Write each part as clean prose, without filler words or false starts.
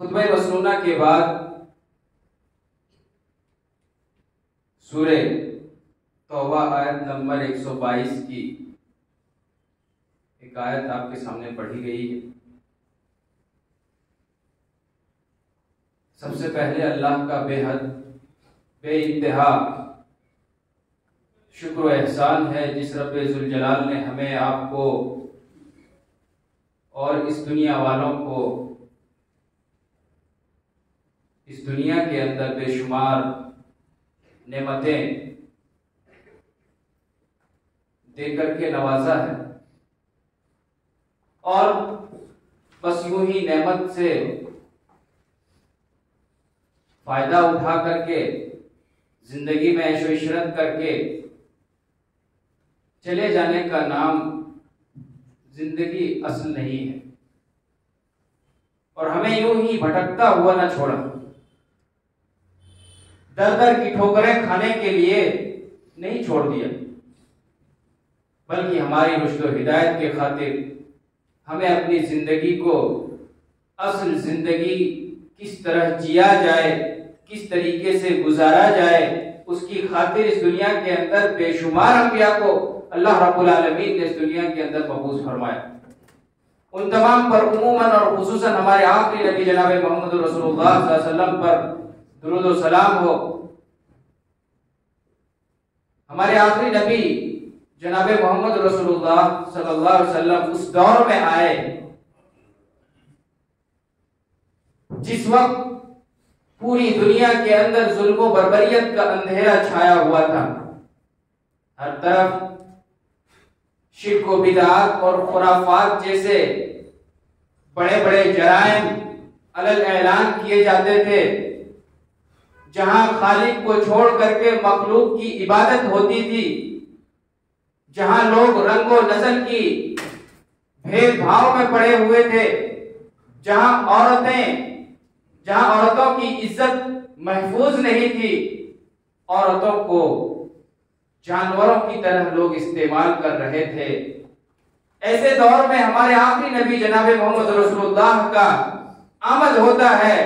खुतबा मसनूना के बाद सूरे तौबा आयत नंबर 122 की एक आयत आपके सामने पढ़ी गई है। सबसे पहले अल्लाह का बेहद बेइंतहा शुक्र व एहसान है जिस रब्बे जुल जलाल ने हमें आपको और इस दुनिया वालों को इस दुनिया के अंदर बेशुमार नेमतें देकर के नवाजा है और बस यूं ही नेमत से फायदा उठा करके जिंदगी में ऐशो इशरत करके चले जाने का नाम जिंदगी असल नहीं है और हमें यूं ही भटकता हुआ ना छोड़ा, दर दर की ठोकरें खाने के लिए नहीं छोड़ दिया, बल्कि हमारी रुश्द व हिदायत के खातिर हमें अपनी जिंदगी को असल जिंदगी किस तरह जिया जाए, किस तरीके से गुजारा जाए, उसकी खातिर इस दुनिया के अंदर बेशुमार अंबिया को अल्लाह रब्बुल आलमीन ने इस दुनिया के अंदर मबूस फरमाया। उन तमाम पर उमूमन और खुसूसन हमारे आखिरी नबी जनाब मोहम्मद रसूलुल्लाह सल्लल्लाहु अलैहि वसल्लम पर दुरूद व सलाम हो। हमारे आखिरी नबी जनाब मोहम्मद रसूलुल्लाह सल्लल्लाहु अलैहि वसल्लम उस दौर में आए जिस वक्त पूरी दुनिया के अंदर जुल्म व बर्बरियत का अंधेरा छाया हुआ था। हर तरफ शिर्क व बिदअत और खुराफात जैसे बड़े बड़े जराइम अलग ऐलान किए जाते थे। जहां खालिक को छोड़ करके मखलूक की इबादत होती थी, जहां लोग रंग व नस्ल की भेदभाव में पड़े हुए थे, जहां औरतों की इज्जत महफूज नहीं थी, औरतों को जानवरों की तरह लोग इस्तेमाल कर रहे थे। ऐसे दौर में हमारे आखिरी नबी जनाब मोहम्मद रसूलुल्लाह का आमद होता है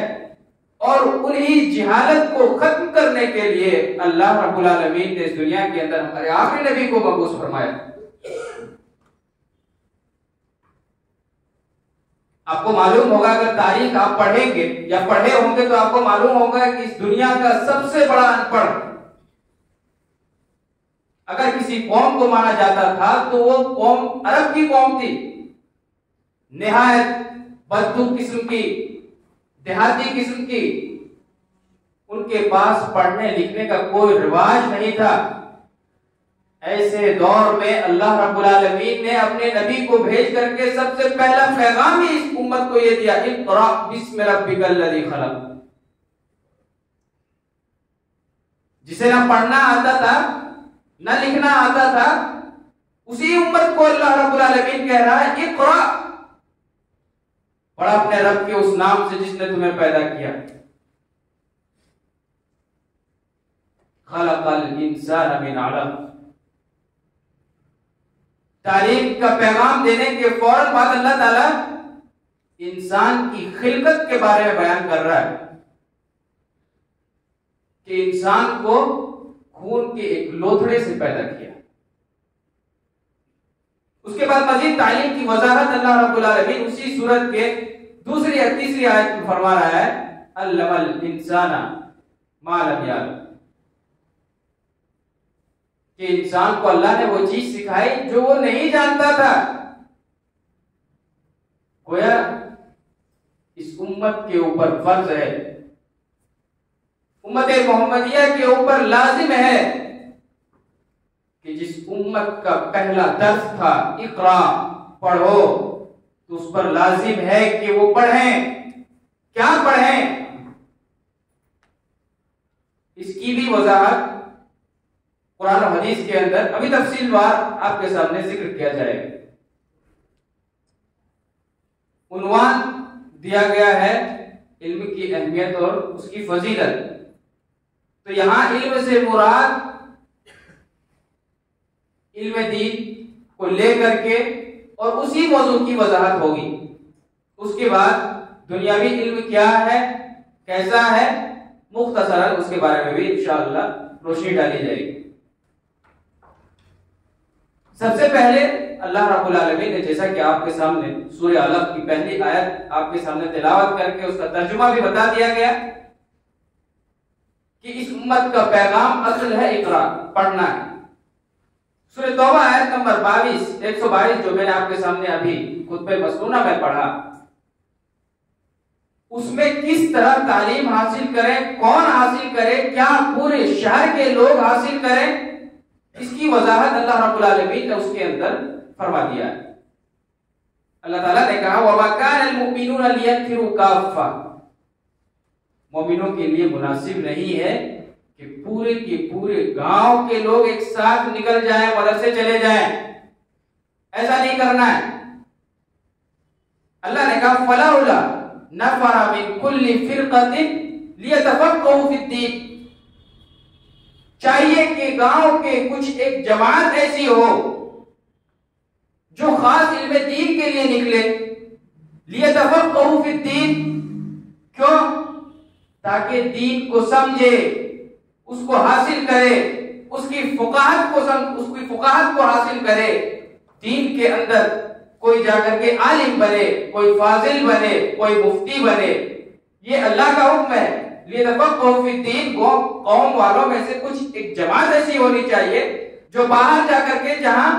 और उन्हीं जिहालत को खत्म करने के लिए अल्लाह रब्बुल आलमीन ने इस दुनिया के अंदर हमारे आखिरी नबी को मबूस फरमाया। आपको मालूम होगा, अगर तारीख आप पढ़ेंगे या पढ़े होंगे तो आपको मालूम होगा कि इस दुनिया का सबसे बड़ा अनपढ़ अगर किसी कौम को माना जाता था तो वो कौम अरब की कौम थी। निहायत बद्दू किस्म की, देहाती किस्म की, उनके पास पढ़ने लिखने का कोई रिवाज नहीं था। ऐसे दौर में अल्लाह रब्बुल आलमीन ने अपने नबी को भेज करके सबसे पहला पैगाम ही इस उम्मत को यह दिया, इक़रा बिस्मि रब्बिकल लज़ी खलक़। जिसे ना पढ़ना आता था ना लिखना आता था, उसी उम्मत को अल्लाह रब्बुल आलमीन कह रहा है इक़रा, पढ़ अपने रब के उस नाम से जिसने तुम्हें पैदा किया। खलक़ल इंसान मिन अलक़। तारीख का पैगाम देने के फौरन बाद अल्लाह ताला इंसान की खिलकत के बारे में बयान कर रहा है कि इंसान को खून के एक लोथड़े से पैदा किया। उसके बाद मजीद तालीम की वजाहत अल्लाह रब्बुल आलमीन उसी सूरत के दूसरी या तीसरी आयत में फरमा रहा है, अल्लमल इंसाना मा लम यालम, कि इंसान को अल्लाह ने वो चीज सिखाई जो वो नहीं जानता था। गोया इस उम्मत के ऊपर फर्ज है, उम्मत मोहम्मदिया के ऊपर लाजिम है कि जिस उम्मत का पहला दर्स था इक़रा, पढ़ो, तो उस पर लाजिम है कि वो पढ़ें। क्या पढ़ें? इसकी भी वजाहत कुरान और हदीस के अंदर अभी तफसीलवार आपके सामने जिक्र किया जाएगा। उन्वान दिया गया है इल्म की अहमियत और उसकी फजीलत। तो यहां इल्म से मुराद इल्म दीन को लेकर के और उसी मौजू की वजाहत होगी। उसके बाद दुनियावी इल्म क्या है, कैसा है, मुख्तसरन उसके बारे में भी इंशाअल्लाह रोशनी डाली जाएगी। सबसे पहले अल्लाह रब्बुल आलमीन ने, जैसा कि आपके सामने सूरह अलक की पहली आयत आपके सामने तिलावत करके उसका तर्जुमा भी बता दिया गया कि इस उम्मत का पैगाम असल है इकरा, पढ़ना है। सूरह तौबा आयत नंबर 122 जो मैंने आपके सामने अभी खुतबे मसनूना में पढ़ा, उसमें किस तरह तालीम हासिल करें, कौन हासिल करे, क्या पूरे शहर के लोग हासिल करें, इसकी वजाहत अल्लाह रब्बुल आलमीन ने उसके अंदर फरमा दिया है। अल्लाह ताला ने कहा वमा कानल मुमिनूना लियनफिरू काफ़ा, मोमिनों के लिए मुनासिब नहीं है कि पूरे के पूरे गांव के लोग एक साथ निकल जाएं, मदरसे चले जाएं, ऐसा नहीं करना है। अल्लाह ने कहा फलाउला नफरा मिन कुल्ली फिरक़तिन लियतफ़क़्क़हू फ़िद्दीन, चाहिए कि गांव के कुछ एक जमात ऐसी हो जो खास इल्म दीन के लिए निकले। लियतफ़क़्क़हू फ़िद्दीन, क्यों? ताकि दीन को समझे, उसको हासिल करे, उसकी फुकाहत को हासिल करे। दीन के अंदर कोई जाकर के आलिम बने, कोई फाजिल बने, कोई मुफ्ती बने, ये अल्लाह का हुक्म है। लियतफ़क़्क़हू फ़िद्दीन, कौम वालों में से कुछ एक जमात ऐसी होनी चाहिए जो बाहर जाकर के, जहां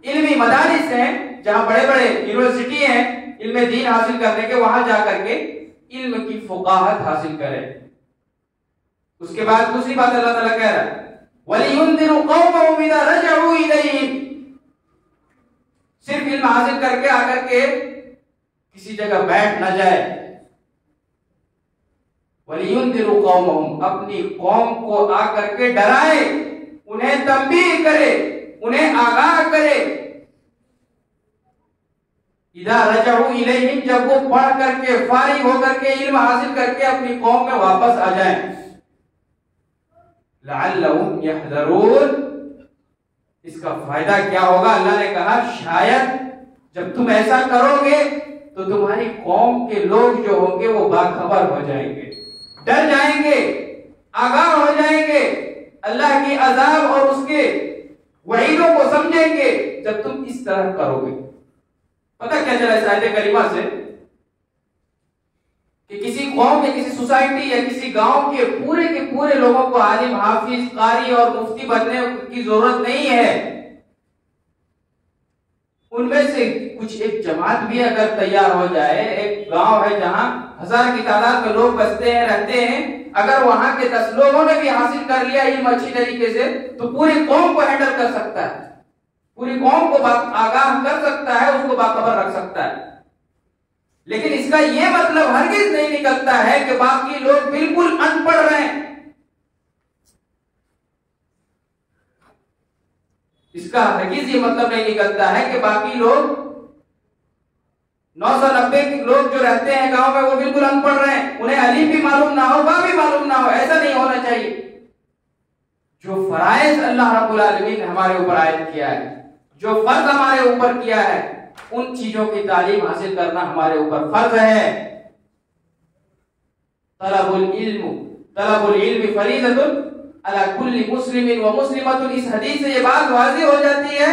इल्मी मदारिस हैं, जहां बड़े बड़े यूनिवर्सिटी हैं इल्म दीन हासिल करने के, वहां जाकर के इल्म की फुकाहत हासिल करें। उसके बाद दूसरी बात अल्लाह ताला कह रहा है वलियुनदिरु कौमहुम इज़ा रजअू इलैहिम, सिर्फ इल्म हासिल करके आकर के किसी जगह बैठ न जाए। वलियुनदिरु कौमहुम, अपनी कौम को आकर के डराए, उन्हें तंबीह करे, उन्हें आगाह करे। इज़ा रजअू इलैहिम, जब वो पढ़ करके फारिग होकर के इल्म हासिल करके अपनी कौम में वापस आ जाएं। लअल्लहुम यहज़रून, इसका फायदा क्या होगा? अल्लाह ने कहा शायद जब तुम ऐसा करोगे तो तुम्हारी कौम के लोग जो होंगे वो बाखबर हो जाएंगे, डर जाएंगे, आगाह हो जाएंगे, अल्लाह की अज़ाब और उसके वईदों को समझेंगे जब तुम इस तरह करोगे। पता क्या चला इस आयत करीमा से कि किसी कौम या किसी सोसाइटी या किसी गांव के पूरे लोगों को आलिम, हाफिज, कारी और मुफ्ती बनने की जरूरत नहीं है। उनमें से कुछ एक जमात भी अगर तैयार हो जाए, एक गांव है जहां 1000 की तादाद में लोग बसते हैं, रहते हैं, अगर वहां के 10 लोगों ने भी हासिल कर लिया इल्म अच्छी तरीके से, तो पूरी कौम को हैंडल कर सकता है, पूरी कौम को आगाह कर सकता है, उसको बाखबर रख सकता है। लेकिन इसका यह मतलब हरगिज नहीं निकलता है कि बाकी लोग बिल्कुल अनपढ़ रहे। इसका हरगिज ये मतलब नहीं निकलता है कि बाकी लोग 990 लोग जो रहते हैं गांव में वो बिल्कुल अनपढ़ रहे, उन्हें अलीफ भी मालूम ना हो, बा भी मालूम ना हो, ऐसा नहीं होना चाहिए। जो फराइज अल्लाह रब्बुल आलमीन ने हमारे ऊपर आयद किया है, जो फर्ज हमारे ऊपर किया है, उन चीजों की तालीम हासिल करना हमारे ऊपर फर्ज है। तलबुल इल्मी फरीज़तुन अला कुल्ली मुस्लिमिन व मुस्लिमतुन, इस हदीस से ये बात वाज़िह हो जाती है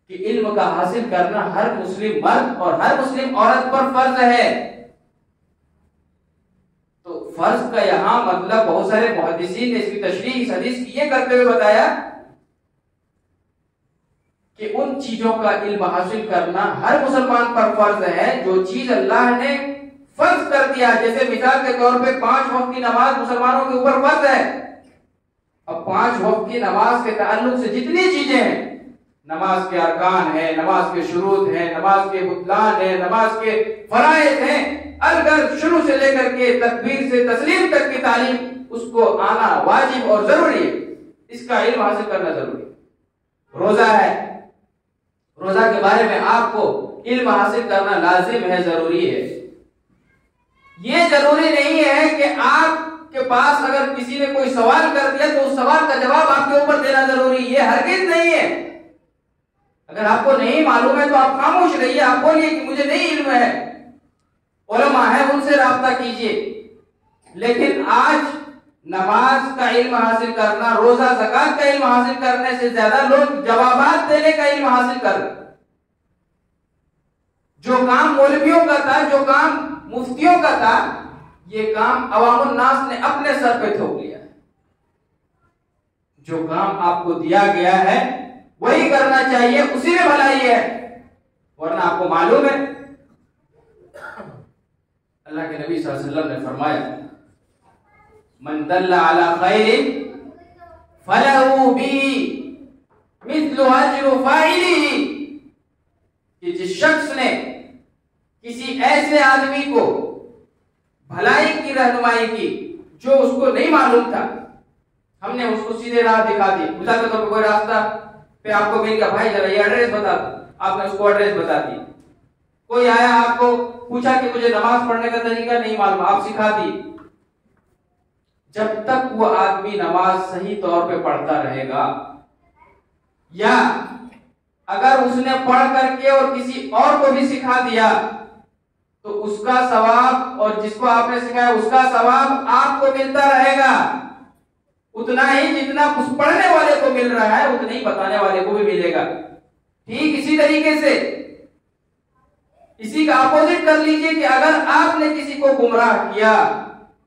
कि इल्म का हासिल करना हर मुस्लिम मर्द और हर मुस्लिम औरत पर फर्ज है। तो फर्ज का यहां मतलब बहुत सारे मुहद्दिसीन ने इसकी तशरीह इस हदीस की ये करते हुए बताया कि उन चीजों का इल्म हासिल करना हर मुसलमान पर फर्ज है जो चीज अल्लाह ने फर्ज कर दिया। जैसे मिसाल के तौर पे 5 वक्त की नमाज मुसलमानों के ऊपर फर्ज है। अब 5 वक्त की नमाज के ताल्लुक से जितनी चीजें हैं, नमाज के अरकान है, नमाज के शुरूत है, नमाज के बुतलान है, नमाज के फराइज हैं, अगर शुरू से लेकर के तकबीर से तस्लीम तक की तालीम उसको आना वाजिब और जरूरी है। इसका इल्म हासिल करना जरूरी है। रोजा है, रोजा के बारे में आपको इल्म हासिल करना लाजिम है, जरूरी है। ये जरूरी नहीं है कि आपके पास अगर किसी ने कोई सवाल कर दिया तो उस सवाल का जवाब आपके ऊपर देना जरूरी, ये हरगिज नहीं है। अगर आपको नहीं मालूम है तो आप खामोश रहिए, आप बोलिए कि मुझे नहीं इल्म है, उलमा है उनसे राब्ता कीजिए। लेकिन आज नमाज का इल्म हासिल करना, रोजा ज़कात का इल्म हासिल करने से ज्यादा लोग जवाबात देने का इल्म हासिल कर रहे। जो काम मौलवियों का था, जो काम मुफ्तियों का था, ये काम अवामुन नास ने अपने सर पे थोप लिया है। जो काम आपको दिया गया है वही करना चाहिए, उसी में भलाई है। वरना आपको मालूम है अल्लाह के नबी सल्लल्लाहु अलैहि वसल्लम ने फरमाया, मन दल्ला अला खैरिन फलहु बिही मिथलु अज्रु फाइलिही, कि जिस शख्स ने किसी ऐसे आदमी को भलाई की रहनुमाई की जो उसको नहीं मालूम था, हमने उसको सीधे राह दिखा दी। मिसाल के तौर पर कोई रास्ता पे आपको मिल गया, भाई जरा ये एड्रेस बता दो, आपने उसको एड्रेस बता दी। कोई आया आपको पूछा कि मुझे नमाज पढ़ने का तरीका नहीं मालूम, आप सिखा दी। जब तक वो आदमी नमाज सही तौर पे पढ़ता रहेगा, या अगर उसने पढ़ करके और किसी और को भी सिखा दिया तो उसका सवाब और जिसको आपने सिखाया उसका सवाब आपको मिलता रहेगा, उतना ही जितना उस पढ़ने वाले को मिल रहा है उतना ही बताने वाले को भी मिलेगा। ठीक इसी तरीके से इसी का अपोजिट कर लीजिए कि अगर आपने किसी को गुमराह किया,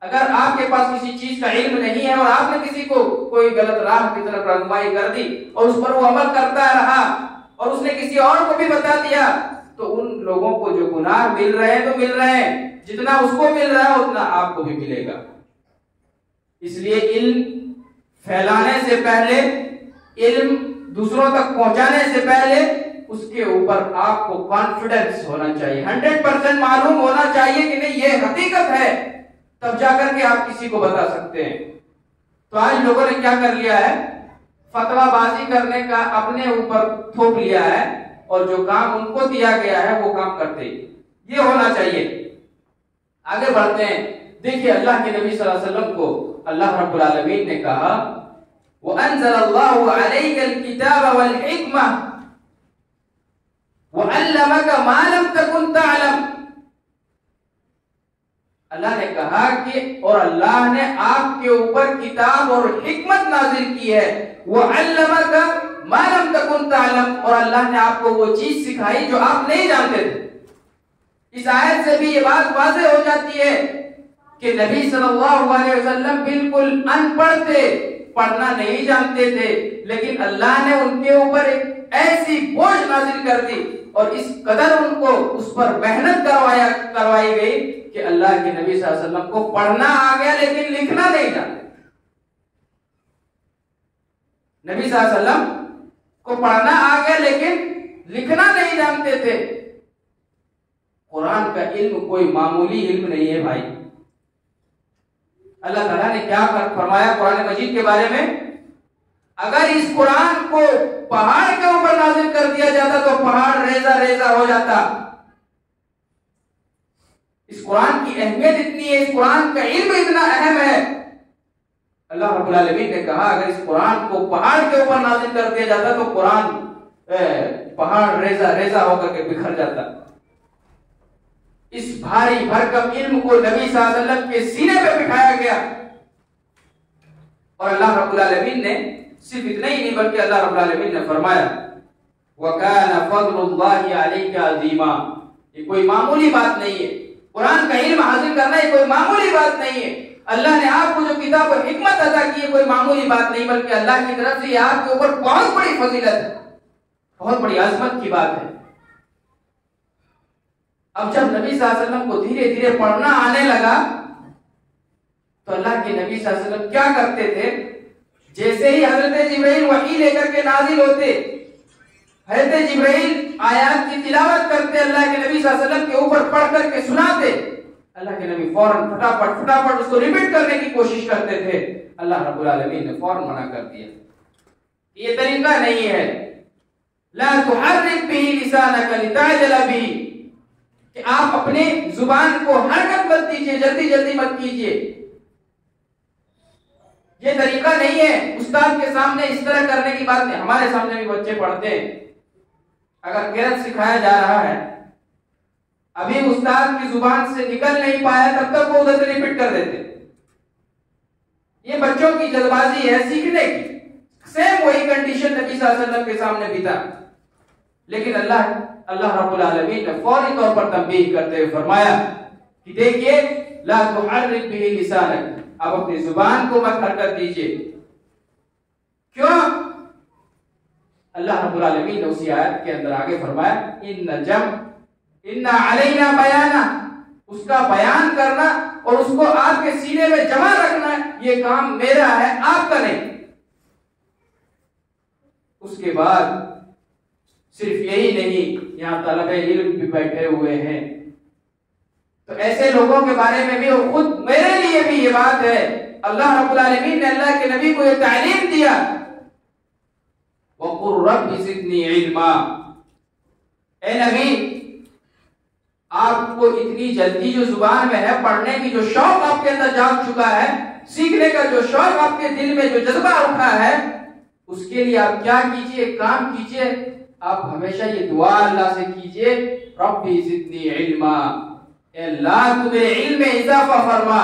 अगर आपके पास किसी चीज का इल्म नहीं है और आपने किसी को कोई गलत राह की तरफ रहनुमाई कर दी और उस पर वो अमल करता रहा और उसने किसी और को भी बता दिया, तो उन लोगों को जो गुनाह मिल रहे हैं तो मिल रहे हैं, जितना उसको मिल रहा है उतना आपको भी मिलेगा। इसलिए इल्म फैलाने से पहले, इल्म दूसरों तक पहुंचाने से पहले उसके ऊपर आपको कॉन्फिडेंस होना चाहिए, 100% मालूम होना चाहिए कि नहीं ये हकीकत है, तब जाकर के आप किसी को बता सकते हैं। तो आज लोगों ने क्या कर लिया है, फतवाबाजी करने का अपने ऊपर थोप लिया है और जो काम उनको दिया गया है वो काम करते। ये होना चाहिए। आगे बढ़ते हैं। देखिए अल्लाह के नबी सल्लल्लाहु अलैहि वसल्लम को अल्लाह रब्बुल आलमीन ने कहा, व अंज़लल्लाहु अलैकल किताब वल हिकमा व अल्लमका मा लम तकुन तअलम। अल्लाह ने कहा कि और अल्लाह ने आपके ऊपर किताब और हिकमत नाजिल की है, वो अल्लमका मा लम तकुन तअलम, और अल्लाह ने आपको वो चीज सिखाई जो आप नहीं जानते थे। इस आयत से भी ये बात वाज़ेह हो जाती है कि नबी सल्लल्लाहु अलैहि वसल्लम बिल्कुल अनपढ़ थे, पढ़ना नहीं जानते थे, लेकिन अल्लाह ने उनके ऊपर एक ऐसी बोझ नाजिल कर दी और इस कदर उनको उस पर मेहनत करवाई गई कि अल्लाह के नबी सल्लल्लाहु अलैहि वसल्लम को पढ़ना आ गया लेकिन लिखना नहीं जानते। नबी सल्लल्लाहु अलैहि वसल्लम को पढ़ना आ गया लेकिन लिखना नहीं जानते थे। कुरान का इल्म कोई मामूली इल्म नहीं है भाई। अल्लाह ताला ने क्या फरमाया कुरान मजीद के बारे में, अगर इस कुरान को पहाड़ के ऊपर नाजिल कर दिया जाता तो पहाड़ रेजा रेजा हो जाता। इस कुरान की अहमियत इतनी है, इस कुरान का इल्म इतना अहम है। अल्लाह रब्बुल आलमीन ने कहा अगर इस कुरान को पहाड़ के ऊपर नाजिल कर दिया जाता तो कुरान पहाड़ रेजा रेजा होकर के बिखर जाता। इस भारी भरकम इल्म को नबी सल्लल्लाहु अलैहि वसल्लम के सीने पे बिठाया गया और अल्लाह रब्बुल आलमीन ने सिर्फ इतना ही नहीं बल्कि अल्लाह रब्बुल आलमीन ने फरमाया वकाना फज़लुल्लाहि अलैका अज़ीमा। ये कोई मामूली बात नहीं है, कुरान का इल्म हासिल करना ये कोई मामूली बात नहीं है। अल्लाह ने आपको जो किताब और हिकमत अता की है कोई मामूली बात नहीं, बल्कि अल्लाह की तरफ से ये आपके ऊपर बहुत बड़ी फजीलत है, बहुत बड़ी अजमत की बात है। अब जब नबी सल्लल्लाहु अलैहि वसल्लम को धीरे धीरे पढ़ना आने लगा तो अल्लाह के नबी सल्लल्लाहु अलैहि वसल्लम क्या करते थे, जैसे ही हजरत जिब्राइल वही लेकर के नाजिल होते, हजरत जिब्राइल आयत की तिलावत करते, अल्लाह के नबी सल्लल्लाहु अलैहि वसल्लम के ऊपर पढ़ करके सुनाते, अल्लाह के नबी फौरन फटाफट उसको रिपीट करने की कोशिश करते थे। अल्लाह रब्बुल आलमीन ने फौरन मना कर दिया, ये तरीका नहीं है। ला तुहर्रिक बिही लिसानक लितअजल बिही, कि आप अपने जुबान को हरकत मत दीजिए, जल्दी जल्दी मत कीजिए। ये तरीका नहीं है उस्ताद के सामने इस तरह करने की बात नहीं। हमारे सामने भी बच्चे पढ़ते हैं, अगर किरत सिखाया जा रहा है, अभी उस्ताद की जुबान से निकल नहीं पाया, तब तक वो उधर से रिपीट कर देते। ये बच्चों की जल्दबाजी है सीखने की। सेम वही कंडीशन नबी सल्लल्लाहु अलैहि वसल्लम के सामने भी था, लेकिन अल्लाह रब्बुल आलमीन ने फौरी तौर पर तंबीह करते हुए फरमाया कि देखिए, ला तुहर्रिक बिही लिसानक, आप अपनी जुबान को मत हरकत दीजिए। क्यों? अल्लाह रब्बुल आलमीन ने उसी आयत के अंदर आगे फरमाया, इन्ना अलैना बयाना, उसका बयान करना और उसको आपके सीने में जमा रखना, ये काम मेरा है, आपका नहीं। उसके बाद सिर्फ यही नहीं, यहां तलबे इल्म भी बैठे हुए हैं, तो ऐसे लोगों के बारे में भी, और खुद मेरे लिए भी ये बात है, अल्लाह रब्बुल आलमीन ने अल्लाह के नबी को ये तालीम दिया, वक़ुल रब्बि ज़िदनी इल्मा, ए नबी आपको इतनी जल्दी जो जुबान में है, पढ़ने की जो शौक आपके अंदर जाग चुका है, सीखने का जो शौक आपके दिल में जो जज्बा उठा है, उसके लिए आप क्या कीजिए, काम कीजिए, आप हमेशा ये दुआ अल्लाह से कीजिए, रब्बी ज़िदनी इल्मा, अल्लाह तू मेरे इल्म में इजाफा फरमा।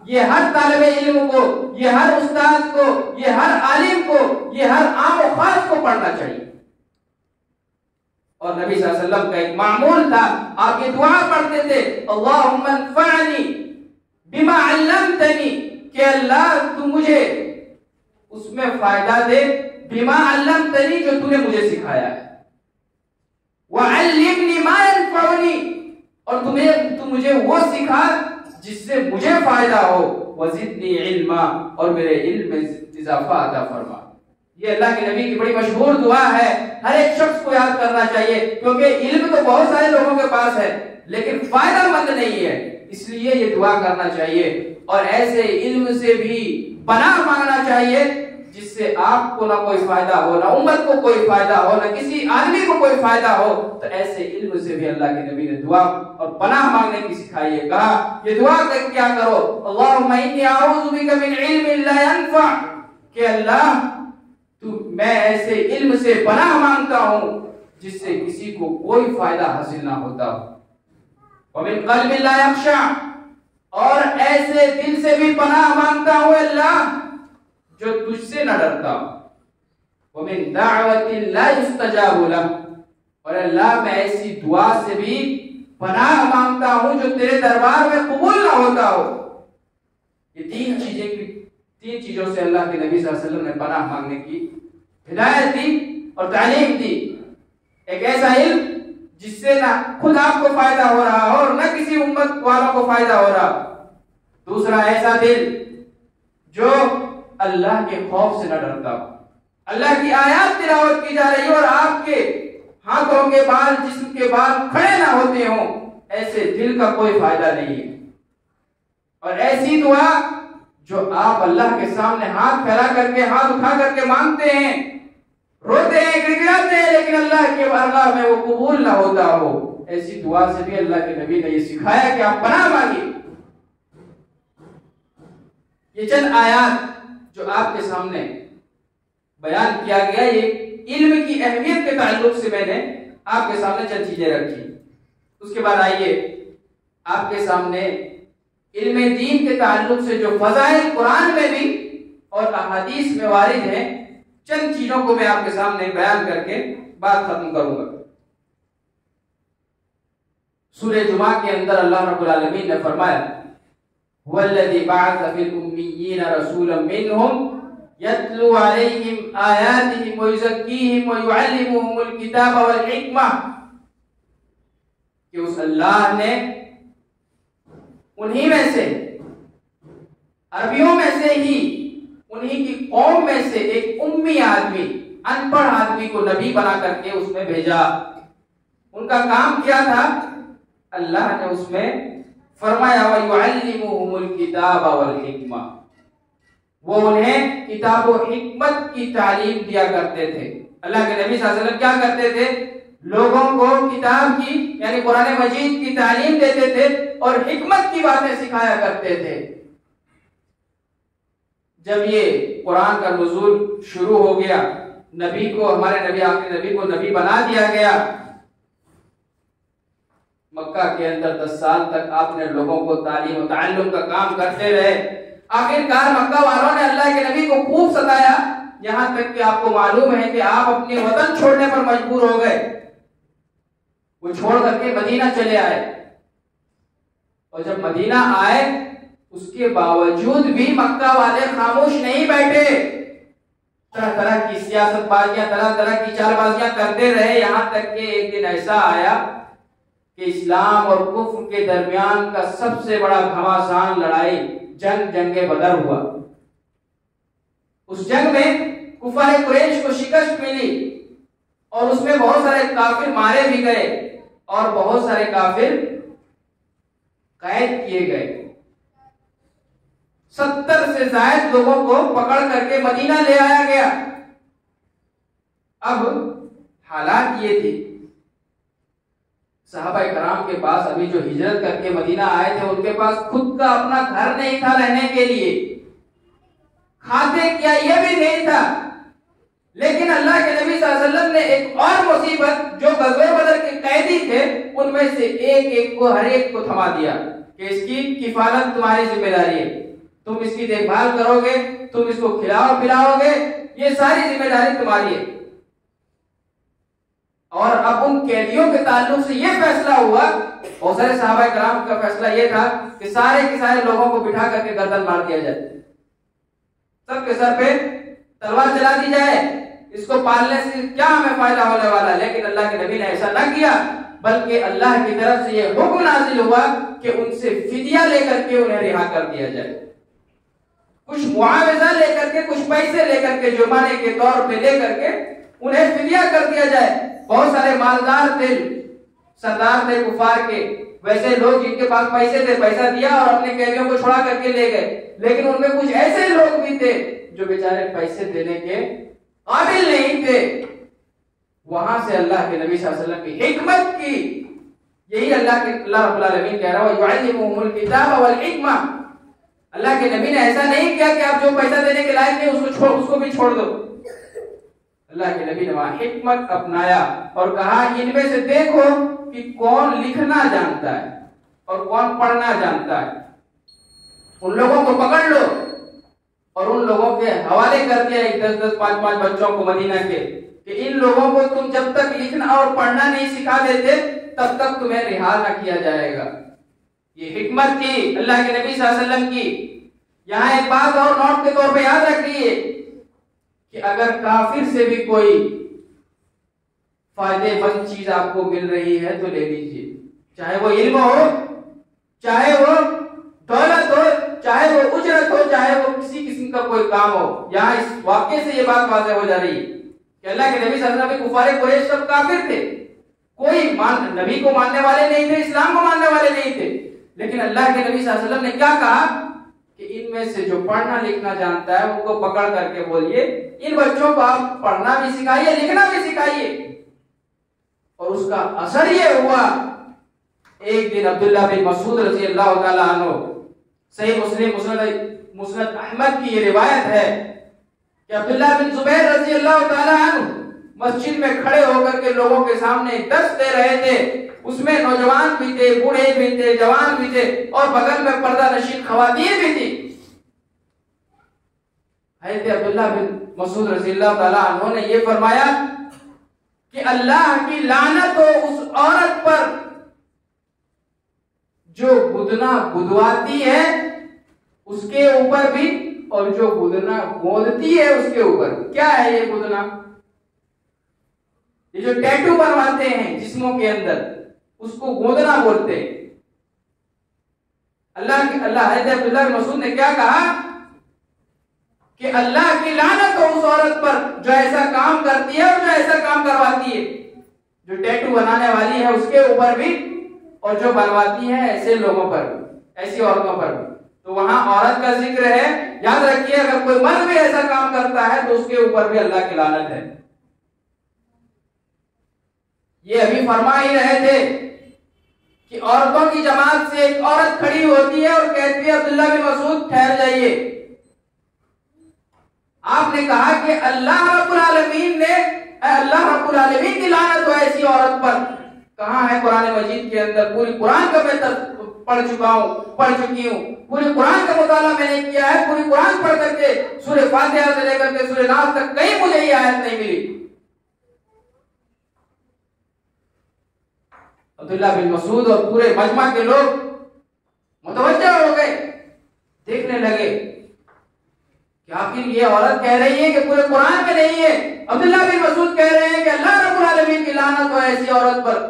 ये हर तालिबे इल्म को, ये हर उस्ताद को, ये हर आलिम को, ये हर आम और खास को पढ़ना चाहिए। और नबी सल्लल्लाहु अलैहि वसल्लम का एक मामूल था, आप ये दुआ पढ़ते थे, अल्लाहुम्मा अन्फ़अनी बिमा अल्लमतनी, कि अल्लाह तू मुझे उसमें फायदा दे, बिमा अल्लमतनी, जो तूने मुझे सिखाया है, व अल्लिमनी मा यनफ़अनी, और तू मुझे वो सिखा जिससे मुझे फायदा हो, वज़िदनी इल्मा, और मेरे इल्म में इजाफा अता फरमा। ये अल्लाह के नबी की बड़ी मशहूर दुआ है, हर एक शख्स को याद करना चाहिए, क्योंकि इल्म तो बहुत सारे लोगों के पास है लेकिन फायदा मंद नहीं है, इसलिए ये दुआ करना चाहिए। और ऐसे इल्म से भी पनाह मांगना चाहिए जिससे आपको ना कोई फायदा हो, ना उम्मत को कोई फायदा हो, ना किसी आदमी को कोई फायदा हो, तो ऐसे इल्म से भी अल्लाह के नबी ने दुआ और पनाह मांगने की सिखाई है। कहा ये दुआ कर क्या करो, अल्लाहुम्मा इन्नी अऊज़ु बिका मिन इल्मिन ला यनफ़अ, कि अल्लाह मैं ऐसे इल्म से पनाह मांगता हूं जिससे किसी को कोई फायदा हासिल ना होता हो, वमिन क़ल्बिन ला यख़शा, और ऐसे दिल से भी पनाह मांगता हूं अल्लाह जो तुझसे न डरता हो, वमिन दाअवतिन ला युस्तजाबु लह, और अल्लाह मैं ऐसी दुआ से भी पनाह मांगता हूं जो तेरे दरबार में कबूल ना होता हो। ये तीन चीजों से अल्लाह के नबी सल्लल्लाहु अलैहि वसल्लम ने पनाह मांगने की हिदायत दी और तालीम दी। एक ऐसा इल्म जिससे ना खुद आपको फायदा हो रहा हो और न किसी उम्मत वालों को फायदा हो रहा। दूसरा, ऐसा दिल जो अल्लाह के खौफ से न डरता हो, अल्लाह की आयत तिलावत की जा रही हो और आपके हाथों के बाल, जिस्म के बाल खड़े ना होते हो, ऐसे दिल का कोई फायदा नहीं है। और ऐसी दुआ जो आप अल्लाह के सामने हाथ फैला करके, हाथ उठा करके मांगते हैं, रोते हैं, गिड़गिड़ाते हैं, लेकिन अल्लाह के बारगाह में वो कबूल ना होता हो, ऐसी दुआ से भी अल्लाह के नबी ने ये सिखाया कि आप पनाह मांगिए। ये चंद आयात जो आपके सामने बयान किया गया, ये इल्म की अहमियत के ताल्लुक से मैंने आपके सामने चंद चीजें रखी। उसके बाद आइए आपके सामने इल्म दीन के ताल्लुक से जो फज़ाइल कुरान में भी और अहादीस में वारिद हैं, चंद चीजों को मैं आपके सामने बयान करके बात खत्म करूंगा। सूरह जुमा के अंदर अल्लाह रब्बुल आलमीन ने फरमाया, वल्लज़ी बअस फिल उम्मिय्यीन रसूलन मिनहुम यत्लू अलैहिम आयातिहि व युज़क्कीहिम व युअल्लिमुहुमुल किताब वल हिकमा, कि उस अल्लाह ने उन्हीं में से, अरबियों में से ही, उन्हीं की कौम में से एक उम्मी आदमी, अनपढ़ आदमी को नबी बना करके उसमें भेजा। उनका काम क्या था? अल्लाह ने उसमें फरमाया, व युअल्लिमुहुमुल किताब वल हिकमा, वो उन्हें किताब व हिकमत की तालीम दिया करते थे। अल्लाह के नबी सल्लल्लाहु अलैहि वसल्लम क्या करते थे? लोगों को किताब की यानी कुरान मजीद की तालीम देते थे और हिकमत की बातें सिखाया करते थे। जब ये कुरान का नुज़ूल शुरू हो गया, नबी को, हमारे नबी आखिरी नबी को नबी बना दिया गया, मक्का के अंदर 10 साल तक आपने लोगों को तालीम और ताल्लुम का काम करते रहे। आखिरकार मक्का वालों ने अल्लाह के नबी को खूब सताया, यहां तक कि आपको मालूम है कि आप अपने वतन छोड़ने पर मजबूर हो गए। वो छोड़ करके मदीना चले आए और जब मदीना आए उसके बावजूद भी मक्का वाले खामोश नहीं बैठे, तरह तरह की सियासतबाजियां, तरह तरह की चालबाजियां करते रहे। यहां तक कि एक दिन ऐसा आया कि इस्लाम और कुफ्र के दरमियान का सबसे बड़ा घमासान लड़ाई जंगे बदर हुआ। उस जंग में कुफार कुरैश को शिकस्त मिली और उसमें बहुत सारे काफिर मारे भी गए और बहुत सारे काफिर कैद किए गए। 70 से ज्यादा लोगों को पकड़ करके मदीना ले आया गया। अब हालात ये थी, सहाबा कराम के पास अभी जो हिजरत करके मदीना आए थे उनके पास खुद का अपना घर नहीं था रहने के लिए, खाते क्या ये भी नहीं था। लेकिन अल्लाह के नबी सल्लल्लाहु अलैहि वसल्लम ने एक और मुसीबत, जो ग़ज़वे बदर के कैदी थे उनमें से एक को, हर एक को थमा दिया कि इसकी किफालत तुम्हारी जिम्मेदारी है, तुम इसकी देखभाल करोगे, तुम इसको खिलाओ पिलाओगे, ये सारी जिम्मेदारी तुम्हारी है। और अब उन कैदियों के ताल्लुक से यह फैसला हुआ, बहुत सारे सहाबा कराम का फैसला यह था कि सारे के सारे लोगों को बिठा करके गर्दन मार दिया जाए, सबके सर पे तलवार चला दी जाए, इसको पालने से क्या हमें फायदा होने वाला। लेकिन अल्लाह के नबी ने ऐसा न किया, बल्कि अल्लाह की तरफ से यह हुक्म नाजिल हुआ कि उनसे फिदिया लेकर के उन्हें रिहा कर दिया जाए, कुछ मुआवजा लेकर के, कुछ पैसे लेकर के, जुर्माने के तौर पे लेकर के उन्हें फिदिया कर दिया जाए। बहुत सारे मालदार थे, सरदार थे कुफार के, वैसे लोग जिनके पास पैसे थे, पैसा दिया और अपने कैदियों को छुड़ा करके ले गए। लेकिन उनमें कुछ ऐसे लोग भी थे जो बेचारे पैसे देने के काबिल नहीं थे। वहां से अल्लाह के नबी सल्लल्लाहु अलैहि वसल्लम की हिकमत की, यही अल्लाह रब्बुल आलमीन कह रहा है, युअल्लिमुहुमुल किताब वल हिकमा। अल्लाह के नबी ने ऐसा नहीं किया कि आप जो पैसा देने के लायक नहीं उसको भी छोड़ दो। अल्लाह के नबी ने वहां हिकमत अपनाया और कहा इनमें से देखो कि कौन लिखना जानता है और कौन पढ़ना जानता है, उन लोगों को पकड़ लो। और उन लोगों के हवाले कर दिया 10-10, 5-5 बच्चों को मदीना के, कि इन लोगों को तुम जब तक लिखना और पढ़ना नहीं सिखा देते तब तक तुम्हें रिहा न किया जाएगा। ये हिकमत थी अल्लाह के नबी सल्लल्लाहु अलैहि वसल्लम की। यहाँ एक बात और नोट के तौर पे याद रखिए कि अगर काफिर से भी कोई फायदेमंद चीज आपको मिल रही है तो ले लीजिए, चाहे वो इल्म हो, चाहे वो दौलत हो, चाहे वो उजरत हो, चाहे वो किसी किस्म का कोई काम हो। यहाँ इस वाक्य से ये बात वाज़ेह हो जा रही है कि अल्लाह के नबी सल्लल्लाहु अलैहि वसल्लम कुफारे कुरैश सब काफिर थे, कोई नबी को मानने वाले नहीं थे, इस्लाम को मानने वाले नहीं थे। लेकिन अल्लाह के नबी सल्लल्लाहु अलैहि वसल्लम ने क्या कहा कि इनमें से जो पढ़ना लिखना जानता है उनको पकड़ करके बोलिए, इन बच्चों को आप पढ़ना भी सिखाइए, लिखना भी सिखाइए। और उसका असर ये हुआ, एक दिन अब्दुल्लाह बिन मसूद रज़ी अल्लाह ताला अन्हु, सही मुस्लिम मुस्नद अहमद की ये रिवायत है कि अब्दुल्लाह बिन जुबैर रज़ी अल्लाह ताला अन्हु मस्जिद में खड़े होकर के लोगों के सामने दर्स दे रहे थे। उसमें नौजवान भी थे, बूढ़े भी थे, जवान भी थे और बगल में पर्दा नशीन खवातीन भी थी। हज़रत अब्दुल्लाह बिन मसूद रज़ी अल्लाह ताला अन्हु ने ये फरमाया कि अल्लाह की लानत हो उस औरत पर जो गुदना गुदवाती है उसके ऊपर भी, और जो गुदना गोदती है उसके ऊपर। क्या है ये गुदना? ये जो टैटू बनवाते हैं जिस्मों के अंदर, उसको गोदना बोलते हैं। अल्लाह अब्दुल्लाह बिन मसूद ने क्या कहा कि अल्लाह की लानत हो उस औरत पर जो ऐसा काम करती है और जो ऐसा काम करवाती है, जो टैटू बनाने वाली है उसके ऊपर भी और जो बनवाती है ऐसे लोगों पर, ऐसी औरतों पर। तो वहां औरत का जिक्र है। याद रखिए, अगर कोई मर्द भी ऐसा काम करता है तो उसके ऊपर भी अल्लाह की लानत है। ये अभी फरमा ही रहे थे कि औरतों की जमात से एक औरत खड़ी होती है और कहती है अब्दुल्ला बिन मसूद ठहर जाइए। आपने कहा कि अल्लाह रब्बुल आलमीन की लानत हो ऐसी औरत पर। कहां है कुरान मजीद के अंदर? पूरी कुरान का मैं पढ़ चुकी हूं, पूरी कुरान का मुताला मैंने किया है। पूरी कुरान पढ़ करके सूरह फातिहा से लेकर के सूरह नास तक कहीं मुझे ये आयत नहीं मिली। अब्दुल्ला बिन मसूद और पूरे मजमा के लोग मुतवज्जह हो गए, देखने लगे कि आखिर ये औरत कह रही है कि पूरे कुरान में नहीं है। अब्दुल्ला बिन मसूद कह रहे हैं कि अल्लाह रब्बुल आलमीन की लानत हो ऐसी औरत पर।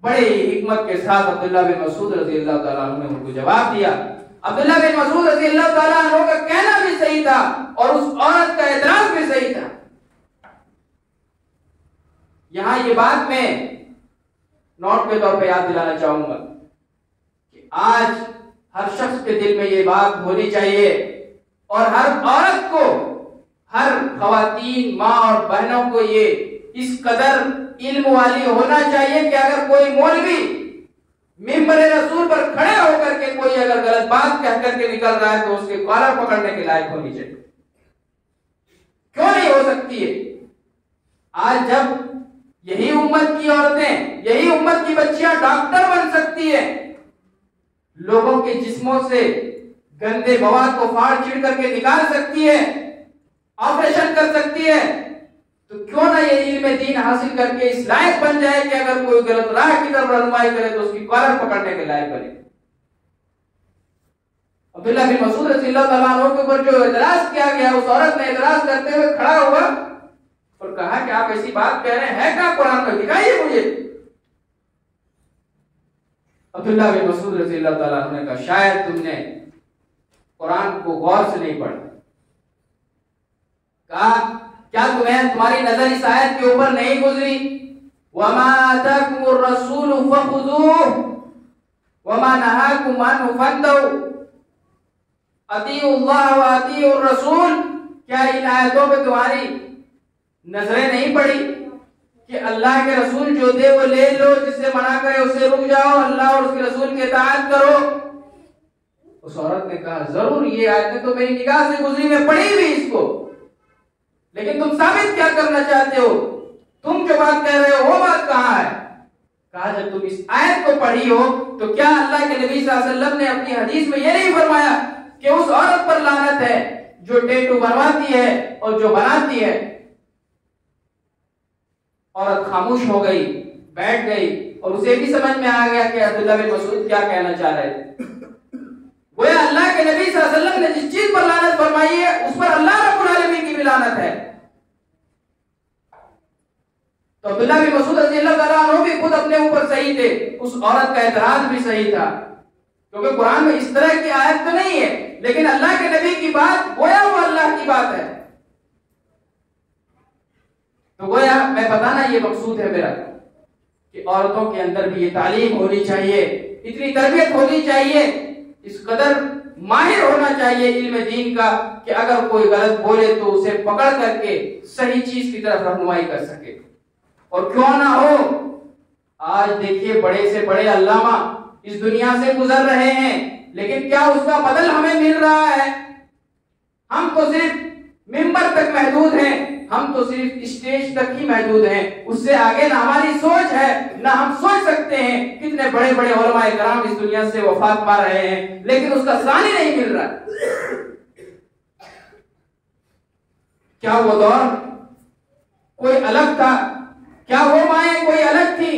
बड़े हिकमत के साथ अब्दुल्ला बिन मसूद रज़ी अल्लाह तआला अन्हु ने उनको जवाब दिया। अब्दुल्ला बिन मसूद रज़ी अल्लाह तआला अन्हु का कहना भी सही था और उस औरत का एतराज भी सही था। यहां ये बात मैं नोट के तौर पे याद दिलाना चाहूंगा कि आज हर शख्स के दिल में ये बात होनी चाहिए और हर औरत को, हर खवातीन, माँ और बहनों को ये इस कदर इल्म वाली होना चाहिए कि अगर कोई मौलवी मिंबर रसूल पर खड़े होकर के कोई अगर गलत बात कह करके निकल रहा है तो उसके कॉलर पकड़ने के लायक होनी चाहिए। क्यों नहीं हो सकती है? आज जब यही उम्मत की औरतें, यही उम्मत की बच्चियां डॉक्टर बन सकती है, लोगों के जिस्मों से गंदे मवाद को फाड़ चीड़ करके निकाल सकती है, ऑपरेशन कर सकती है, तो क्यों ना ये इल्म दीन हासिल करके इस लायक बन जाए कि अगर कोई गलत राह की तरफ रहनुमाई करे तो उसकी कॉलर पकड़ने के लायक बने। अब्दुल्ला बिन मसूद रज़ियल्लाहु तआला अन्हु के ऊपर जो एतराज किया गया, उस औरत ने एतराज करते हुए खड़ा हुआ और कहा कि आप ऐसी बात कह रहे हैं क्या कुरान में? दिखाइए मुझे। अब्दुल्ला बिन मसूद रज़ियल्लाहु तआला अन्हु ने कहा शायद तुमने कुरान को गौर से नहीं पढ़ा। कहा क्या तुम्हारी नजर इस आयत के ऊपर नहीं गुजरी? वमा आताकुमुर रसूल फखुदूह वमा नहाकुम अन्हु फंतहू अतीउल्लाह व अतीउर रसूल। क्या इन आयतों पे तुम्हारी नजरें नहीं पड़ी कि अल्लाह के रसूल जो दे वो ले लो, जिससे मना करे उससे रुक जाओ, अल्लाह और उसके रसूल की इताअत करो? उस औरत ने कहा जरूर ये आयतें तो मेरी निगाह से गुजरी, मैं पढ़ी भी इसको, लेकिन तुम साबित क्या करना चाहते हो? तुम जो बात कह रहे हो वो बात कहां है? कहा जब तुम इस आयत को पढ़ी हो तो क्या अल्लाह के नबी सल्लल्लाहु अलैहि वसल्लम ने अपनी हदीस में ये नहीं फरमाया कि उस औरत पर लानत है जो टैटू बनवाती है और जो बनाती है? औरत खामोश हो गई, बैठ गई और उसे भी समझ में आ गया कि अब्दुल्ला बिन मसूद क्या कहना चाह रहे थे। गोया अल्लाह के नबी सल्लल्लाहु अलैहि वसल्लम ने जिस चीज पर लानत फरमाई है उस पर अल्लाह रब्बुल आलमीन की भी लानत है। तो अब्दुल्ला बिन मसूद रज़ियल्लाहु तआला अन्हु भी खुद अपने ऊपर सही थे, उस औरत का एतराज भी सही था, क्योंकि कुरान में इस तरह की आयत तो नहीं है, लेकिन अल्लाह के नबी की बात गोया वो अल्लाह की बात है। तो गोया मैं बताना ये मकसूद है मेरा कि औरतों के अंदर भी ये तालीम होनी चाहिए, इतनी तरबियत होनी चाहिए, इस कदर माहिर होना चाहिए इल्म दीन का कि अगर कोई गलत बोले तो उसे पकड़ करके सही चीज की तरफ रहनुमाई कर सके। और क्यों ना हो, आज देखिए बड़े से बड़े अल्लामा इस दुनिया से गुजर रहे हैं, लेकिन क्या उसका बदल हमें मिल रहा है? हम तो सिर्फ मिंबर तक महदूद हैं, हम तो सिर्फ स्टेज तक ही महदूद हैं, उससे आगे ना हमारी सोच है, ना हम सोच सकते हैं। कितने बड़े बड़े उलमाए कराम इस दुनिया से वफात पा रहे हैं, लेकिन उसका सानी नहीं मिल रहा। क्या वो दौर कोई अलग था? क्या वो माएँ कोई अलग थी?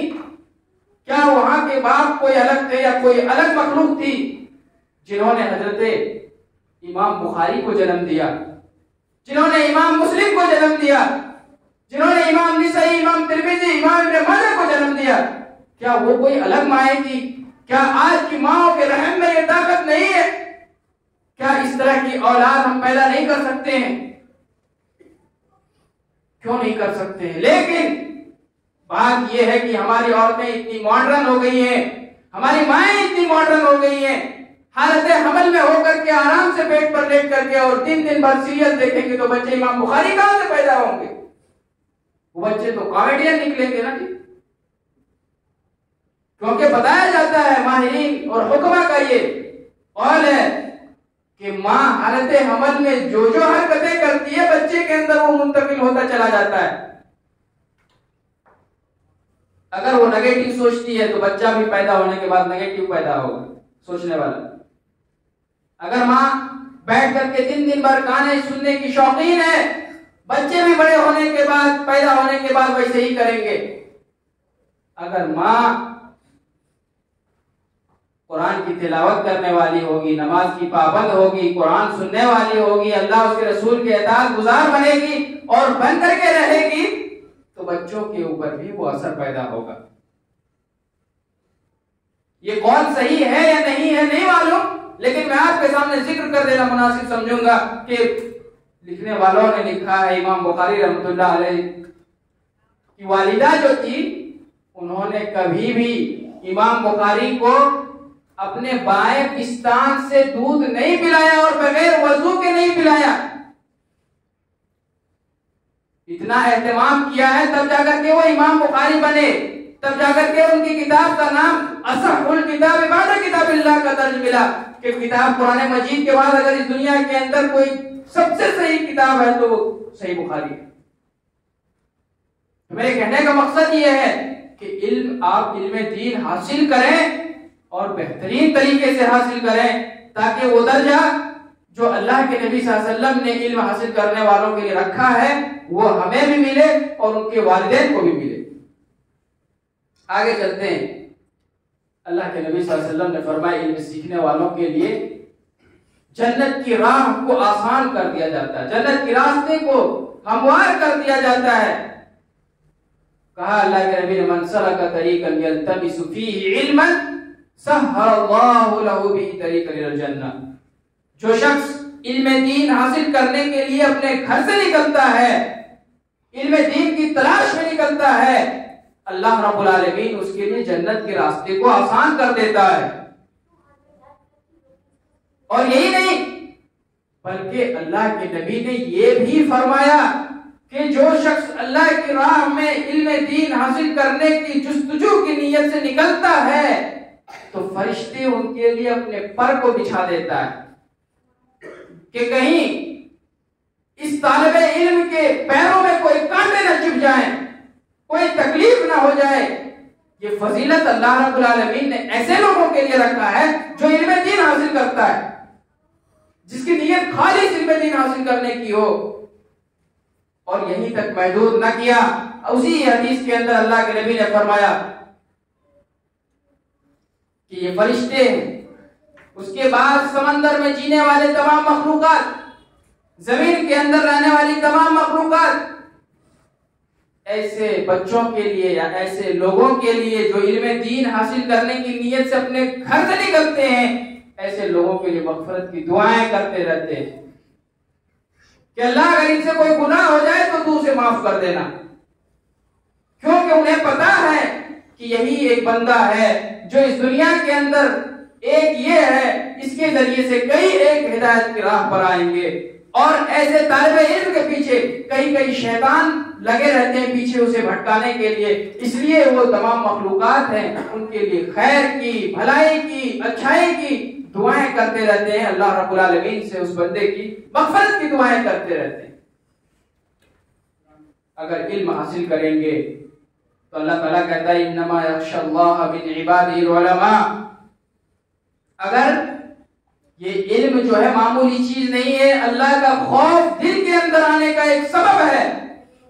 क्या वहां के बाप कोई अलग थे या कोई अलग मखलूक थी जिन्होंने हजरत इमाम बुखारी को जन्म दिया, जिन्होंने इमाम मुस्लिम को जन्म दिया, जिन्होंने इमाम निसाई, इमाम तिरमिजी, इमाम इब्न माजा को जन्म दिया? क्या वो कोई अलग माएँ थी? क्या आज की माओ के रहम में ये ताकत नहीं है? क्या इस तरह की औलाद हम पैदा नहीं कर सकते हैं? क्यों नहीं कर सकते हैं? लेकिन बात यह है कि हमारी औरतें इतनी मॉडर्न हो गई हैं, हमारी माएँ इतनी मॉडर्न हो गई हैं हालत हमल में होकर के आराम से पेट पर लेट करके और 3 दिन भर सीरियल देखेंगे तो बच्चे इमाम बुखारी कहां से पैदा होंगे? वो बच्चे तो कॉमेडियन निकलेंगे ना जी, क्योंकि बताया जाता है माहिरीन और हुक्मा का ये कौल है कि माँ हालत हमल में जो जो हरकतें करती है बच्चे के अंदर वो मुंतकिल होता चला जाता है। अगर वो नेगेटिव सोचती है तो बच्चा भी पैदा होने के बाद नेगेटिव पैदा होगा सोचने वाला। अगर माँ बैठ करके 3 दिन भर गाने सुनने की शौकीन है, बच्चे भी बड़े होने के बाद पैदा होने के बाद वैसे ही करेंगे। अगर माँ कुरान की तिलावत करने वाली होगी, नमाज की पाबंद होगी, कुरान सुनने वाली होगी, अल्लाह उसके रसूल के इताअत गुजार बनेगी और बन करके रहेगी तो बच्चों के ऊपर भी वो असर पैदा होगा। ये कौन सही है या नहीं है नहीं मालूम, लेकिन मैं आपके सामने जिक्र कर देना मुनासिब समझूंगा कि लिखने वालों ने लिखा है, इमाम बुखारी रहमतुल्लाह अलैह की वालिदा जो थी उन्होंने कभी भी इमाम बुखारी को अपने बाएं पिस्तान से दूध नहीं पिलाया और बगैर वजू के नहीं पिलाया। इतना एहतमाम किया है तब जाकर के वो इमाम बुखारी बने, तब जाकर के उनकी किताब का नाम असहुल किताब बाद किताबिल्लाह का दर्ज मिला कि किताब कुरान मजीद के बाद अगर इस दुनिया के अंदर कोई सबसे सही किताब है तो वो सही बुखारी है। तो मेरे कहने का मकसद ये है कि इल्म, आप इल्म दीन हासिल करें और बेहतरीन तरीके से हासिल करें ताकि वो दर्जा जो अल्लाह के नबी सल्लल्लाहु अलैहि वसल्लम ने इल्म हासिल करने वालों के लिए रखा है वो हमें भी मिले और उनके वालिदैन को भी मिले। आगे चलते हैं। अल्लाह के नबी सल्लल्लाहु अलैहि वसल्लम ने फरमाया इल्म सीखने वालों के लिए जन्नत की राह को आसान कर दिया जाता है, जन्नत के रास्ते को हमवार कर दिया जाता है। कहा अल्लाह के नबी ने मन सलका तरीकन यल्तमिसु फीही इल्मन सहहल्लाहु लहु बिही तरीकन इलल जन्नह। जो शख्स इल्म दीन हासिल करने के लिए अपने घर से निकलता है, इल्म दीन की तलाश में निकलता है, अल्लाह रब्बुल आलमीन उसके लिए जन्नत के रास्ते को आसान कर देता है। और यही नहीं बल्कि अल्लाह के नबी ने यह भी फरमाया कि जो शख्स अल्लाह की राह में इल्म दीन हासिल करने की जुस्तजू की नीयत से निकलता है तो फरिश्ते उनके लिए अपने पर को बिछा देता है कि कहीं इस तालिबे इल्म के पैरों में कोई कांटे न चुभ जाए, कोई तकलीफ ना हो जाए। ये फजीलत अल्लाह रब्बुल आलमीन ने ऐसे लोगों के लिए रखा है जो इल्म दीन हासिल करता है, जिसकी नीयत खाली इल्म दीन हासिल करने की हो। और यहीं तक महदूद न किया, उसी हदीस के अंदर अल्लाह के नबी ने फरमाया कि ये फरिश्ते हैं, उसके बाद समंदर में जीने वाले तमाम मखलूकात, जमीन के अंदर रहने वाली तमाम मखलूकात, ऐसे बच्चों के लिए या ऐसे लोगों के लिए जो इल्म दीन हासिल करने की नीयत से अपने घर से निकलते हैं, ऐसे लोगों के लिए मग़फ़िरत की दुआएं करते रहते हैं कि अल्लाह अगर इनसे कोई गुनाह हो जाए तो तू उसे माफ कर देना, क्योंकि उन्हें पता है कि यही एक बंदा है जो इस दुनिया के अंदर एक ये है, इसके जरिए से कई एक हिदायत की राह पर आएंगे। और ऐसे तालिबे इल्म के पीछे कई कई शैतान लगे रहते हैं पीछे उसे भटकाने के लिए, इसलिए वो तमाम मखलूकात हैं उनके लिए खैर की, भलाई की, अच्छाई की दुआएं करते रहते हैं। अल्लाह रब्बुल आलमीन से उस बंदे की मग़फ़िरत की दुआएं करते रहते हैं। अगर इल्म हासिल करेंगे तो अल्लाह ताला कहता है इन्नमा यख्शल्लाह मिन इबादिहिल उलमा। अगर ये इल्म जो है मामूली चीज नहीं है, अल्लाह का खौफ दिल के अंदर आने का एक सबब है,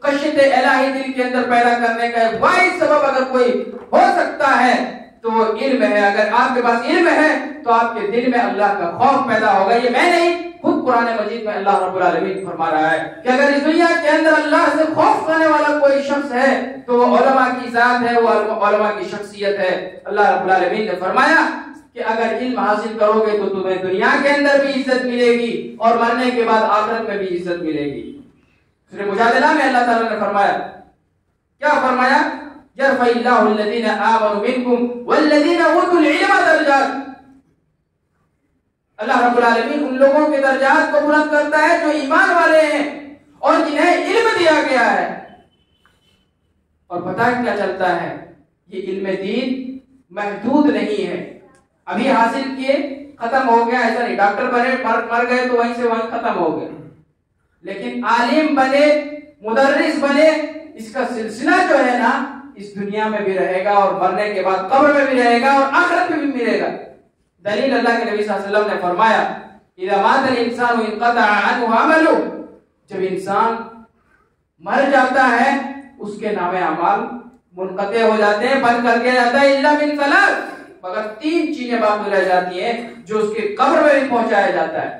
खशियत इलाही दिल के अंदर पैदा करने का एक वाहिद सबब अगर कोई हो सकता है तो वो इल्म है। अगर आपके पास इल्म है तो आपके दिल में अल्लाह का खौफ पैदा होगा। ये मैं नहीं, खुद कुरान मजीद में अल्लाह रब्बुल आलमीन फरमा रहा है कि अगर इस दुनिया के अंदर अल्लाह से खौफ करने वाला कोई शख्स है तो वो उलमा की जात है, वो उलमा की शख्सियत है। अल्लाह रब्बुल आलमीन ने फरमाया कि अगर इल्म हासिल करोगे तो तुम्हें दुनिया के अंदर भी इज्जत मिलेगी और मरने के बाद आखिरत में भी इज्जत मिलेगी। सूरह मुजादिला में अल्लाह ताला ने फरमाया, क्या फरमाया? यरफ़इल्लाहु अल्लज़ीना आमनु मिनकुम वल्लज़ीना उतुल इल्म दरजात। अल्लाह रब्बुल आलमीन उन लोगों के दर्जात को बुलंद करता है जो ईमान वाले हैं और जिन्हें इल्म दिया गया है। और पता है क्या चलता है, ये इल्म दीन महदूद नहीं है, अभी हासिल किए खत्म हो गया, ऐसा नहीं। डॉक्टर बने मर गए तो वहीं से वहीं खत्म हो गए, लेकिन आलिम बने, मुदर्रिस बने, इसका सिलसिला जो है ना इस दुनिया में भी रहेगा और मरने के बाद कब्र में भी रहेगा और आखिरत में भी मिलेगा। दलील अल्लाह के नबी सल्लल्लाहु अलैहि वसल्लम ने फरमाया, इज़ा मातल इंसानु इनक़ता अन्हु अमलु, जब इंसान मर जाता है उसके नामे अमाल मुनक़ते हो जाते हैं, बंद कर दिया जाता है, इल्ला मिन सलास, मगर 3 चीजें बाकी रह जाती हैं जो उसके कब्र में भी पहुंचाया जाता है।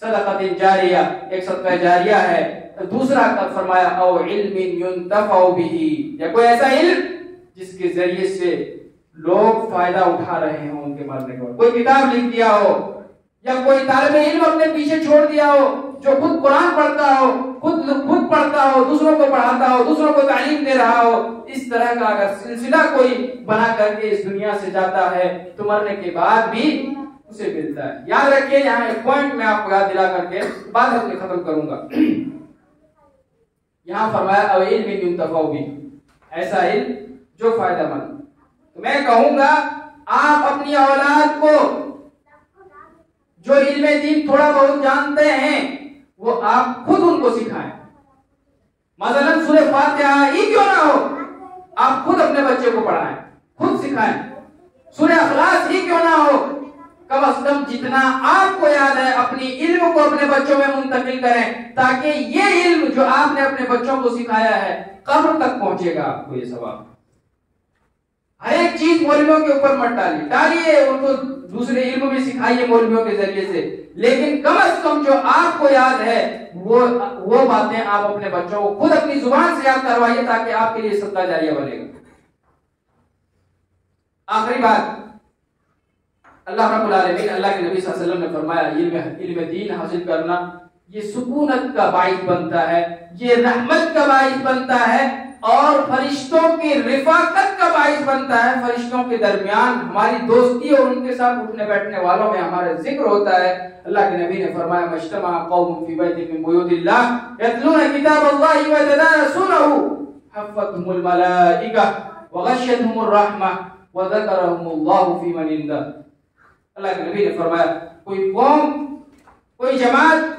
सदक़तिन जारिया, एक सदक़ा जारिया है। दूसरा का फरमाया औ इल्मिन युंतफ़उ बिही, या कोई ऐसा इल्म जिसके जरिए से लोग फायदा उठा रहे हों उनके मरने के बाद। कोई किताब लिख दिया हो या कोई तालिब इल्म अपने पीछे छोड़ दिया हो जो खुद कुरान पढ़ता हो, खुद पढ़ता हो, दूसरों को पढ़ाता हो, दूसरों को तालीम दे रहा हो, इस तरह का अगर सिलसिला कोई बना करके इस दुनिया से जाता है तो मरने के बाद भी उसे मिलता है। याद रखिए, यहाँ एक पॉइंट मैं आपको याद दिला करके बात अपनी खत्म करूंगा। यहाँ फरमाया अव इल्मिन युंतफ़उ बिही, ऐसा इल्म जो फायदेमंद। तो मैं कहूंगा आप अपनी औलाद को जो इल्म दीन थोड़ा बहुत जानते हैं वो आप खुद उनको सिखाएं। मसलन सूरह फातिहा ही क्यों ना हो, आप खुद अपने बच्चे को पढ़ाएं, खुद सिखाएं। सूरह इखलास ही क्यों ना हो, कम से कम जितना आपको याद है अपनी इल्म को अपने बच्चों में मुंतकिल करें, ताकि ये इल्म जो आपने अपने बच्चों को सिखाया है कब्र तक पहुंचेगा आपको ये सवाब। हर एक चीज मौलवियों के ऊपर मत डालिए, उनको दूसरे इल्म भी सिखाइए मौलवियों के जरिए से, लेकिन कम से कम जो आपको याद है वो बातें आप अपने बच्चों को खुद अपनी जुबान से याद करवाइए, ताकि आपके लिए सदका जारिया बनेगा। आखिरी बात, अल्लाह रब्बुल आलमीन, अल्लाह के नबी सल्लल्लाहु अलैहि वसल्लम ने फरमाया इल्म दीन हासिल करना ये सुकूनत का बाइस बनता है, ये रहमत का बाइस बनता है और फरिश्तों की रिफाकत का बाइस बनता है। फरिश्तों के दरमियान हमारी दोस्ती और उनके साथ उठने बैठने वालों में हमारा जिक्र होता है। अल्लाह के नबी ने फरमाया मज्तमा कौम फी बैतिन मिन बुयूतिल्लाह यतलूना किताबल्लाहि व यतदारसूनहु हफ़्फ़तहुमुल मलाइका व गशियतहुमुर रहमा व ज़करहुमुल्लाहु फी मन इंदा। अल्लाह के नबी ने फरमाया कोई कौम, कोई जमात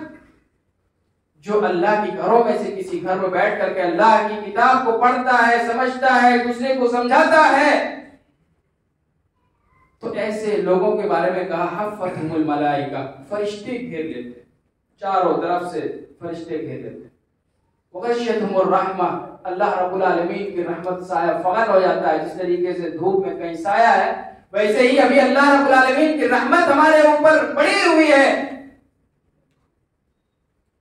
जो अल्लाह के घरों में से किसी घर में बैठ करके अल्लाह की किताब को पढ़ता है, समझता है, दूसरे को समझाता है, तो ऐसे लोगों के बारे में कहा हफ़्फ़तहुमुल मलाइका, फरिश्ते घेर लेते, चारों तरफ से फरिश्ते घेर लेते। वग़शियतहुमुर रहमा, अल्लाह रब्बुल आलमीन की रहमत साया फगन हो जाता है। जिस तरीके से धूप में कहीं साया है, वैसे ही अभी अल्लाह रब्बुल आलमीन की रहमत हमारे ऊपर पड़ी हुई है।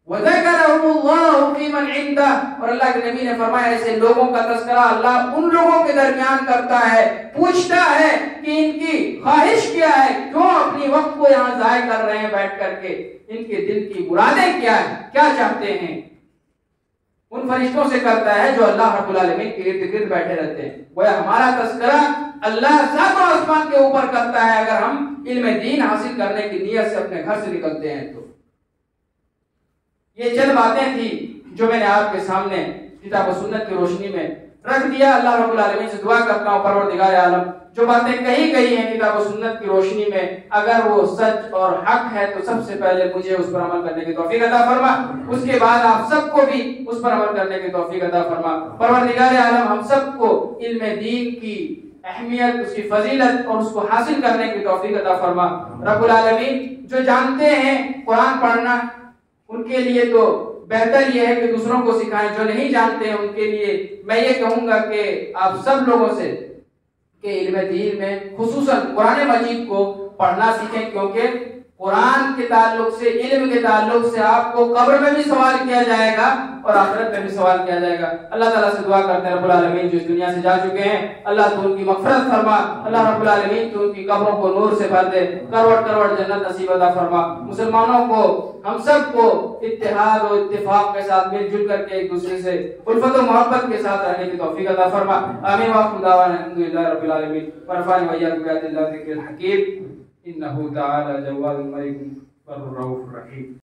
वज़करहुमुल्लाहु फी मन इंदा, और अल्लाह के नबी ने फरमाया ऐसे लोगों का तज़किरा अल्लाह उन लोगों के दरमियान करता है, पूछता है कि इनकी ख्वाहिश क्या है, क्यों अपनी वक्त को यहाँ ज़ाय कर रहे हैं बैठ करके, इनके दिल की मुरादें क्या है, क्या चाहते हैं। उन फरिश्तों से करता है जो अल्लाह रब्बुल आलमीन के इर्द गिर्द बैठे रहते हैं। वह हमारा तज़किरा अल्लाह सातों आसमान के ऊपर करता है अगर हम इल्म दीन हासिल करने की नीयत से अपने घर से निकलते हैं। तो ये चंद बातें थी जो मैंने आपके सामने किताब व सुन्नत की रोशनी में रख दिया। अल्लाह रब्बुल आलमीन से दुआ करता हूँ परवरदिगार आलम जो बातें कही गई हैं किताब व सुन्नत की रोशनी में, अगर वो सच और हक है तो सबसे पहले मुझे उस पर अमल करने की तौफीक अता फरमा, उसके बाद आप सबको भी उस पर अमल करने की तौफीक अता फरमा। परवरदिगार आलम हम सबको इल्म दीन की अहमियत, उसकी फजीलत और उसको हासिल करने की तौफीक अता फरमा। रब्बुल आलमीन जो जानते हैं कुरान पढ़ना उनके लिए तो बेहतर यह है कि दूसरों को सिखाएं, जो नहीं जानते हैं उनके लिए मैं ये कहूंगा कि आप सब लोगों से कि इल्म दीन में खुसूसन कुरान मजीद को पढ़ना सीखें, क्योंकि कुरान के ताल्लुक से, इल्म के ताल्लुक से आपको कब्र में भी सवाल किया जाएगा और आखिरत में भी सवाल किया जाएगा। अल्लाह ताला से दुआ करते हैं रब्बुल आलमीन जो इस दुनिया से जा चुके हैं, अल्लाह तू उनकी मग़फ़िरत फरमा, अल्लाह रब्बुल आलमीन तू उनकी कब्रों को नूर से भर दे, करवट करवट जन्नत नसीब अता फरमा। मुसलमानों को, हम सब को इत्तेहाद और इत्तिफाक के साथ मिलजुल करके एक दूसरे से उल्फत और मोहब्बत के साथ रहने की तौफीक अता फरमा। आमीन व आखिरु दावाना अल्हम्दुलिल्लाहि रब्बिल आलमीन व रफ़अनी व इय्याकुम बिहदिल्लाहि ज़िक्रिल हकीम। इन्नहु तआला जवादुल मलिक वर रऊफ रहीम।